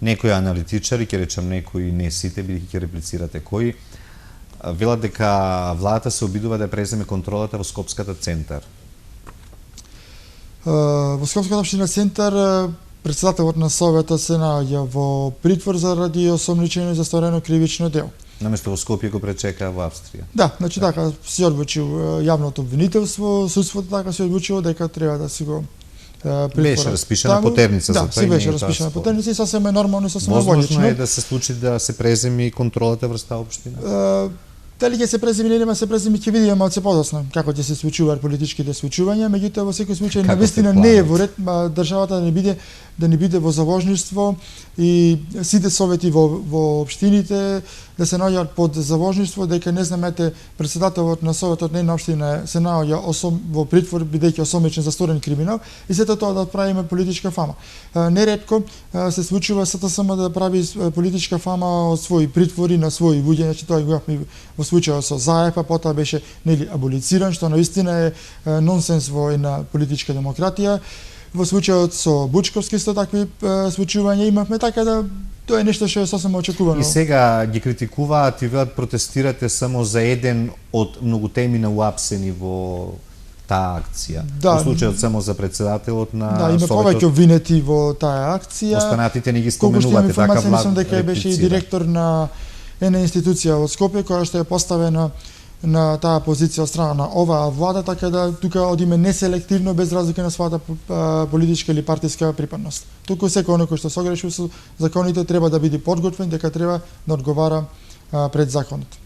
некои аналитичари, ќе речам некои, не сите, бидејќи ќе реплицирате кои, велат дека владата се обидува да преземе контролата во Скопската центар. Во Скопската општина Центар председателот на Советот се наоѓа во притвор заради осомничено и засторено кривично дело. Наместо во Скопје го пречекаа во Австрија. Да, значи така се одлучил јавното обвинителство, судството така се одлучило дека треба да си го беше распишана потерница за тоа. Да, си беше распишана потерница и сасем е нормално и сасем логично. Возможно е да се случи да се преземи контролата врз таа општина. Дали ќе се преземи или нема се преземи ќе видиме малце подоцна како ќе се случуваат политичките случувања, меѓутоа во секој случај навистина не е во ред државата да не биде во заложништво и сите совети во општините да се наоѓаат под заложништво, дека не знамете председателот на советот на една општина се наоѓа во притвор бидејќи осомничен за сторен криминал и сето тоа да правиме политичка фама. Неретко се случува СТСМ да прави политичка фама од своји притвори на своји луѓе, значи тоа го имавме во случајот со Заев, потоа беше нели аболициран, што навистина е нонсенс во една политичка демократија. Во случајот со Бучковски исто такви случувања имавме, така да тоа е нешто што е сосема очекувано. И сега ги критикуваат и велат протестирате само за еден од многу теми на уапсени во таа акција. Да, во случајот само за председателот на Советот. Да, има повеќе обвинети во таа акција. Останатите не ги споменувате, така мислам дека беше и директор на една институција од Скопје која што е поставена на таа позиција од страна на оваа влада, така да тука одиме неселективно без разлика на својата политичка или партиска припадност. Туку секој оној кој што согрешил со законите треба да биде подготвен дека треба да одговара пред законот.